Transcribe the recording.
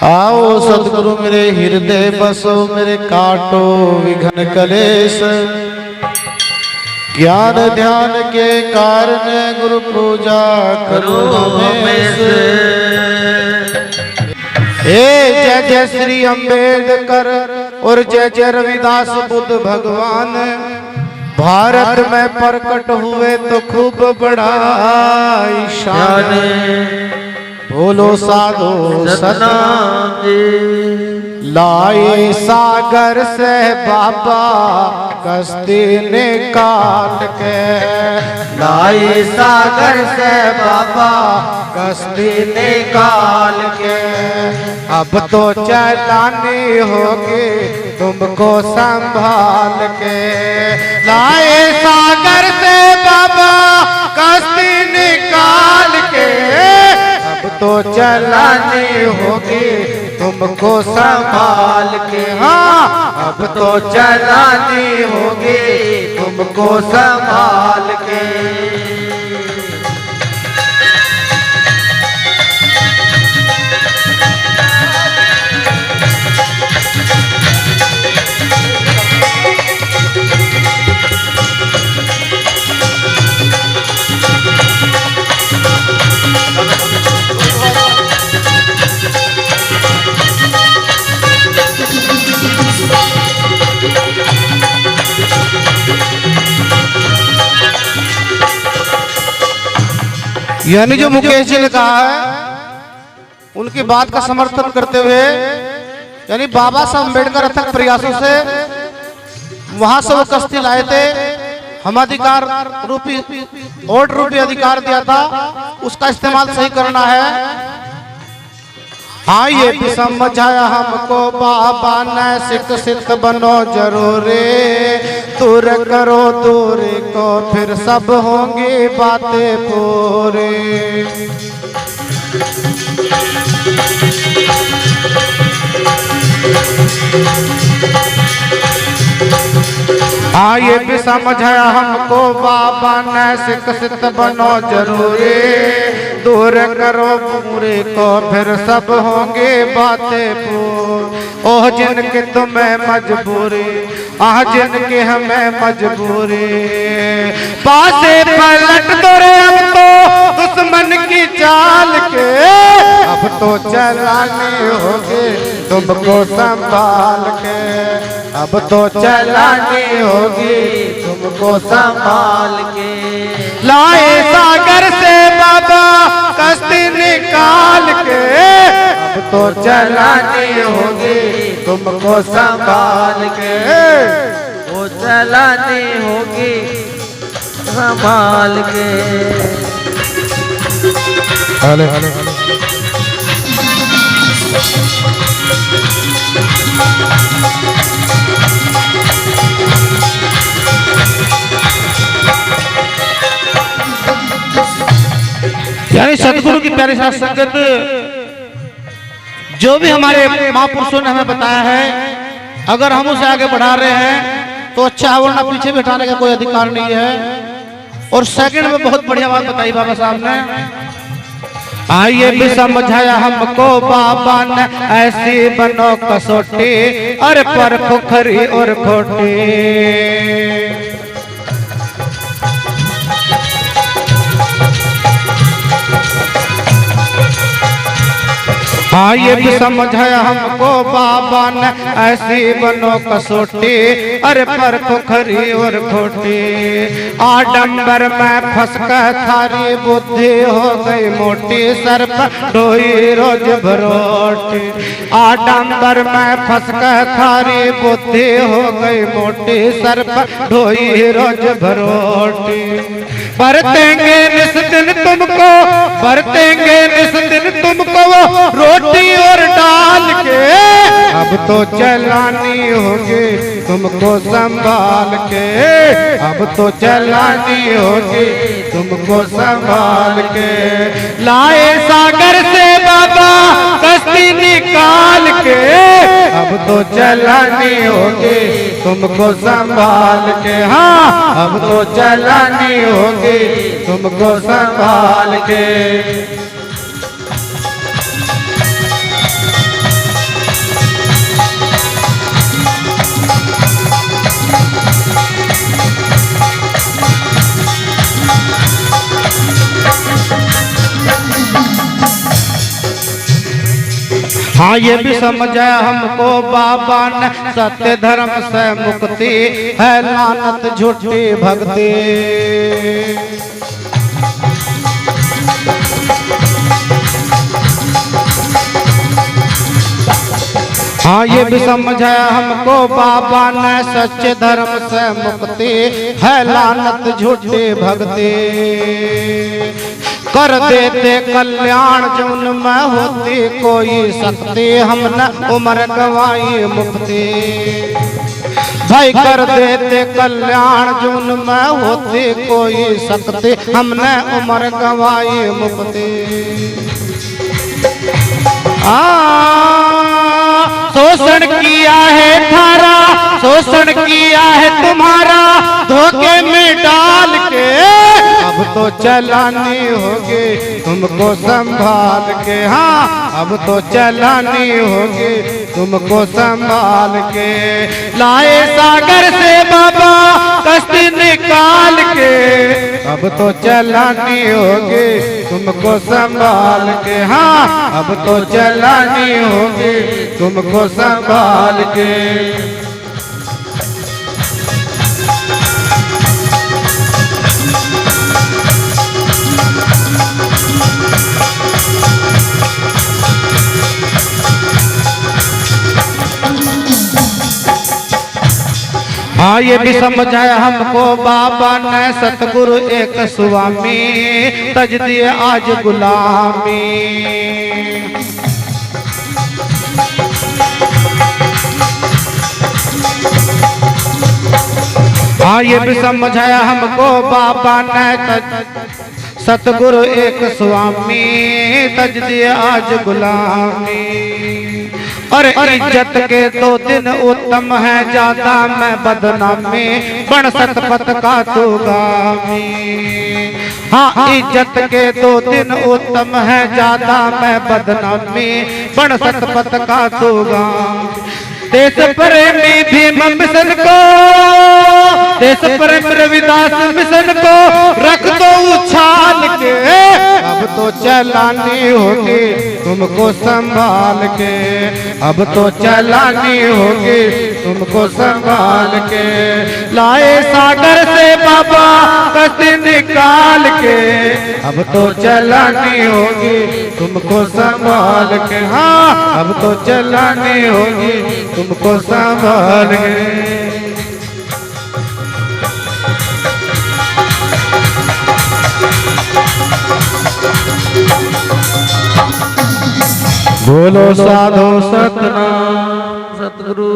आओ सतगुरु मेरे हृदय बसो, मेरे काटो विघ्न कलेश। ज्ञान ध्यान के कारण गुरु पूजा करो हमेश। जय जय श्री अम्बेडकर और जय जय रविदास बुद्ध भगवान। भारत में प्रकट हुए तो खूब बड़ा ईशान। बोलो साधो सतनाम जी। लाए सागर से बाबा कश्ती निकाल के, लाए सागर से बाबा कश्ती निकाल के। अब तो चलानी होगी तुमको संभाल के। लाए सागर से बाबा कश्ती निकाल के, तो चलानी होगी तुमको संभाल के। हाँ, अब तो चलानी होगी तुमको संभाल के। यानी जो मुकेश जी ने कहा है उनकी बात का समर्थन करते हुए, यानी बाबा साहब अम्बेडकर अथक प्रयासों से वहां से वो कश्ती लाए थे। हम अधिकार रूपी वोट रूपी अधिकार दिया था, उसका इस्तेमाल सही करना है। हाँ, ये भी समझाया हमको बाबा ने, शिक्षित बनो जरूरी। दूर करो दूरी को फिर सब होंगी बातें पूरी। हाँ, ये भी समझाया हमको बाबा ने, शिक्षित बनो जरूरी। दूर करो पूरे को फिर सब होंगे बातें पूरी। ओह जिनके तुम्हें मजबूरी, आह जिनके हमें मजबूरी। पासे पलट दो रे अब तो दुश्मन की चाल के। अब तो चलानी होगी तुमको संभाल के। अब तो चलानी होगी तुमको संभाल के। लाए सागर से बाबा कश्ती निकाल के। अब तो चलानी होगी तुमको संभाल के। वो चलानी होगी संभाल के। हले हले हले। यानी सतगुरु की प्यारी साथ संगत, जो भी हमारे महापुरुषों ने हमें बताया है, अगर हम उसे आगे बढ़ा रहे हैं तो अच्छा, वरना पीछे बैठाने का कोई अधिकार नहीं है। और सेकंड में बहुत बढ़िया बात बताई बाबा साहब ने। आइए भी समझाया हमको बाबा ने, ऐसी बनो कसौटी अरे पर खुखरी और खोटी। हाँ, ये भी समझाया हमको बाबा ने, ऐसी बनो कसौटी अरे पर खुखरी और खोटी। आडंबर में फंस कर थारी बुद्धि हो गई मोटी, सर पर ढोई रोज भरोटी। आडंबर में फंस कर थारी बुद्धि हो गई मोटी, सर पर ढोई रोज भरोटी। बरतेंगे निस दिन तुमको, बरतेंगे निस दिन तुमको वो रोटी और डाल के। अब तो चलानी होगी तुमको संभाल के। अब तो चलानी होगी तुमको संभाल के। लाए सागर से बाबा कश्ती निकाल के। अब तो चलानी होगी तुमको संभाल के। हाँ, अब तो चलानी होगी तुमको संभाल के। हाँ ये भी समझाया हमको बाबा ने, सत्य धर्म से मुक्ति है लानत झूठी भक्ति। हाँ ये भी समझाया हमको बाबा ने, सच्चे धर्म से मुक्ति है लानत झूठी भक्ति। कर देते कल्याण जौन में होती कोई शक्ति, हमने उम्र गवाई मुक्ति। भाई कर देते कल्याण जौन में होती कोई शक्ति, हमने उम्र गवाई मुक्ति। शोषण किया है थारा, शोषण किया है तुम्हारा, धोखे में डाल के अब तो चलानी होगी तुमको संभाल के। हाँ अब तो चलानी होगी तुमको संभाल के। लाए सागर से बाबा कश्ती निकाल के, अब तो चलानी होगी तुमको संभाल के। हाँ अब तो चलानी होगी तुमको संभाल के। हाँ ये भी समझाया हमको बाबा ने, सतगुरु एक स्वामी तज दिए आज गुलामी। हाँ ये भी समझाया हमको बाबा ने, सतगुरु एक स्वामी तज दिए आज गुलामी। और इज्जत के दो दिन उत्तम है, ज्यादा मैं बदनामी बन सतपथ का तू गामी। हाँ इज्जत के दो दिन उत्तम है, ज्यादा मैं बदनामी बन सतपथ का तू गामी। देश प्रेमी भीम मिशन को, देश प्रेम रविदास मिशन को रख दो उछाल के। अब तो चलानी होगी तुमको संभाल के, अब तो चलानी होगी तुमको संभाल के। लाए सागर से बाबा कश्ती निकाल के, अब तो चलानी होगी तुमको संभाल के। हाँ अब तो चलानी होगी तुमको संभाल के। बोलो साधो सतनाम सतगुरु।